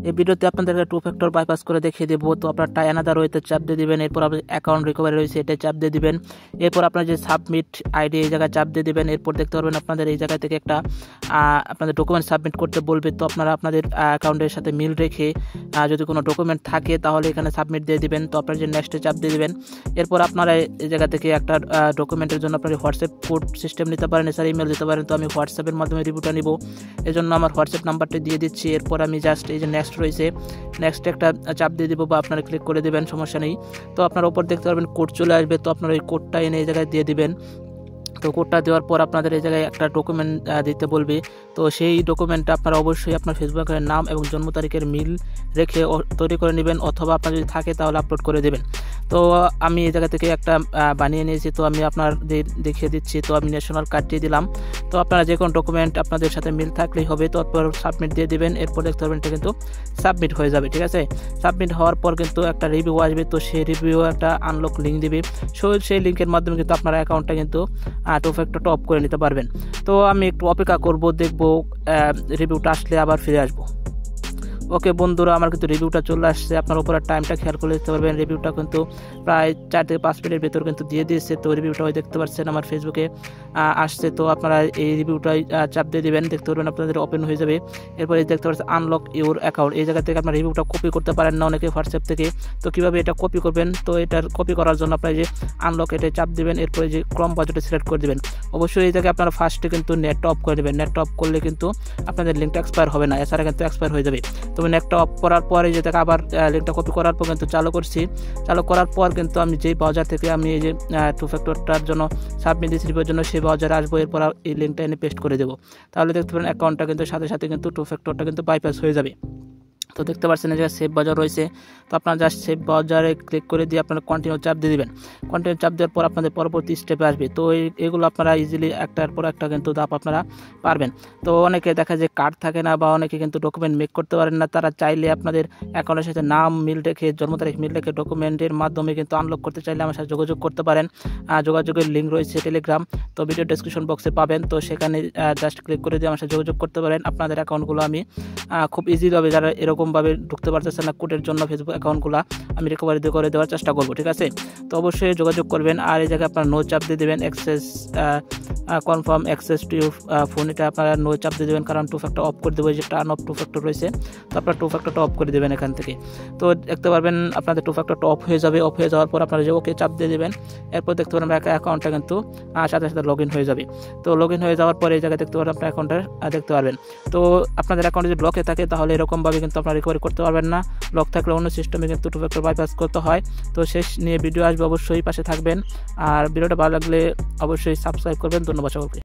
এই ভিডিওতে আপনাদেরকে টু ফ্যাক্টর বাইপাস করে দেখিয়ে দেবো। তো আপনার অ্যানাদার ওয়েতে চাপ দিয়ে দিবেন, এরপর আপনার অ্যাকাউন্ট রিকভারি রয়েছে এটা চাপ দিয়ে দিবেন, এরপর আপনার যে সাবমিট আইডি এই জায়গায় চাপ দিয়ে দিবেন। এরপর দেখতে পারবেন আপনাদের এই জায়গা থেকে একটা আপনাদের ডকুমেন্ট সাবমিট করতে বলবে। তো আপনারা আপনাদের অ্যাকাউন্টের সাথে মিল রেখে যদি কোনো ডকুমেন্ট থাকে তাহলে এখানে সাবমিট দিয়ে দিবেন। তো আপনার যে নেক্সটে চাপ দিয়ে দিবেন। এরপর আপনারা এই জায়গা থেকে একটা ডকুমেন্টের জন্য আপনার হোয়াটসঅ্যাপ কোড সিস্টেম নিতে পারেন, এছাড়া ইমেল দিতে পারেন। তো আমি হোয়াটসঅ্যাপের মাধ্যমে রিভিউটা নিব, এই জন্য আমার হোয়াটসঅ্যাপ নাম্বারটা দিয়ে দিচ্ছি। এরপর আমি জাস্ট এই যে নেক্সট রয়েছে, নেক্সট একটা চাপ দিয়ে দিব বা আপনারা ক্লিক করে দেবেন, সমস্যা নেই। তো আপনার উপর দেখতে পারবেন কোড চলে আসবে, তো আপনারা এই কোডটা এনে এই জায়গায় দিয়ে দিবেন। তো কোডটা দেওয়ার পর আপনাদের এই জায়গায় একটা ডকুমেন্ট দিতে বলবে। তো সেই ডকুমেন্টটা আপনারা অবশ্যই আপনার ফেসবুকের নাম এবং জন্ম তারিখের মিল রেখে তৈরি করে নেবেন, অথবা আপনার যদি থাকে তাহলে আপলোড করে দেবেন। তো আমি এই জায়গা থেকে একটা বানিয়ে নিয়েছি, তো আমি আপনাদের দেখিয়ে দিচ্ছি। তো আমি ন্যাশনাল কার্ড দিয়ে দিলাম। তো আপনারা যে কোনো ডকুমেন্ট আপনাদের সাথে মিল থাকলেই হবে। তো তারপর সাবমিট দিয়ে দিবেন। এরপর দেখতে পারবেন এটা কিন্তু সাবমিট হয়ে যাবে, ঠিক আছে। সাবমিট হওয়ার পর কিন্তু একটা রিভিউ আসবে, তো সেই রিভিউ একটা আনলক লিঙ্ক দিবে। সেই লিঙ্কের মাধ্যমে কিন্তু আপনার অ্যাকাউন্টটা কিন্তু টু ফ্যাক্টরটা অফ করে নিতে পারবেন। তো আমি একটু অপেক্ষা করব, দেখব রিভিউটা আসলে আবার ফিরে আসবো। ওকে বন্ধুরা, আমার কিন্তু রিভিউটা চলে আসছে। আপনার উপরে টাইমটা খেয়াল করে দেখতে পারবেন, রিভিউটা কিন্তু প্রায় 4 থেকে 5 মিনিটের ভেতর কিন্তু দিয়ে দিয়েছে। তো রিভিউটা দেখতে পাচ্ছেন আমার ফেসবুকে আসছে। তো আপনারা এই রিভিউটাই চাপ দিয়ে দেবেন, দেখতে পারবেন আপনাদের ওপেন হয়ে যাবে। এরপরে দেখতে পাচ্ছেন আনলক ইউর অ্যাকাউন্ট, এই জায়গা থেকে আপনার রিভিউটা কপি করতে পারেন না অনেকে হোয়াটসঅ্যাপ থেকে। তো কীভাবে এটা কপি করবেন, তো এটার কপি করার জন্য আপনার যে আনলক এটা চাপ দিবেন, এরপরে যে ক্রম বাজেটে সিলেক্ট করে দেবেন। অবশ্যই এই জায়গায় আপনারা ফার্স্টে কিন্তু নেটটা অফ করে দেবেন, নেটটা অফ করলে কিন্তু আপনাদের লিঙ্কটা এক্সপায়ার হবে না, এছাড়া কিন্তু এক্সপায়ার হয়ে যাবে। তো নেটটা অফ করার পরে যে থেকে আবার লিঙ্কটা কপি করার পর কিন্তু চালু করছি। চালু করার পর কিন্তু আমি যেই ব্রাউজার থেকে আমি এই যে টু ফ্যাক্টরটার জন্য সাবমিট রিসিভের জন্য সেই ব্রাউজারে আসবো, এরপর এই লিঙ্কটা এনে পেস্ট করে দেবো। তাহলে দেখতে পারেন অ্যাকাউন্টটা কিন্তু সাথে সাথে কিন্তু টু ফ্যাক্টরটা কিন্তু বাইপাস হয়ে যাবে। তো দেখতে পাচ্ছেন এই জায়গায় সেভ ব্রাউজার রয়েছে। তো আপনারা জাস্ট সেভ ব্রাউজারে ক্লিক করে দিয়ে আপনারা কন্টিনিউ চাপ দিয়ে দিবেন। কন্টিনিউ চাপ দেওয়ার পর আপনাদের পরবর্তী স্টেপে আসবে। তো এগুলো আপনারা ইজিলি একটার পর একটা কিন্তু ধাপ আপনারা পারবেন। তো অনেকে দেখা যায় কার্ড থাকে না বা অনেকে কিন্তু ডকুমেন্ট মেক করতে পারেন না, তারা চাইলে আপনাদের অ্যাকাউন্টের সাথে নাম মিল রেখে জন্ম তারিখ মিল রেখে ডকুমেন্টের মাধ্যমে কিন্তু আনলক করতে চাইলে আমার সাথে যোগাযোগ করতে পারেন। যোগাযোগের লিঙ্ক রয়েছে টেলিগ্রাম, তো ভিডিও ডেসক্রিপশন বক্সে পাবেন। তো সেখানে জাস্ট ক্লিক করে দিয়ে আমার সাথে যোগাযোগ করতে পারেন। আপনাদের অ্যাকাউন্টগুলো আমি খুব ইজিভাবে, যারা এরকমভাবে ঢুকতে পারতেছে না কোডের জন্য ফেসবুক অ্যাকাউন্টগুলো আমি রিকভারি করে দেওয়ার চেষ্টা করবো, ঠিক আছে। তো অবশ্যই যোগাযোগ করবেন। আর এই জায়গায় আপনার নো চাপ দিয়ে দেবেন, access confirm access to your phone, এটা আপনারা নো চাপ দিয়ে দেবেন, কারণ টু ফ্যাক্টর অফ করে দেবো, যে টার্ন অফ টু ফ্যাক্টর রয়েছে। তো আপনার টু ফ্যাক্টরটা অফ করে দেবেন এখান থেকে। তো দেখতে পারবেন আপনাদের টু ফ্যাক্টরটা অফ হয়ে যাবে। অফ হয়ে যাওয়ার পর আপনারা যে ওকে চাপ দিয়ে দেবেন, এরপর দেখতে পারেন অ্যাকাউন্টটা কিন্তু সাথে সাথে লগ ইন হয়ে যাবে। তো লগ ইন হয়ে যাওয়ার পরে এই জায়গায় দেখতে পারেন আপনার অ্যাকাউন্টটা দেখতে পারবেন। তো আপনাদের অ্যাকাউন্টে যদি ব্লকে থাকে তাহলে এরকমভাবে কিন্তু আপনারা রিকভারি করতে পারবেন না। লক থাকলে অন্য সিস্টেমে কিন্তু টু ফ্যাক্টর বাইপাস করতে হয়। তো শেষ নিয়ে ভিডিও আসবে, অবশ্যই পাশে থাকবেন। আর ভিডিওটা ভালো লাগলে অবশ্যই সাবস্ক্রাইব করবেন। ধন্যবাদ সকলকে।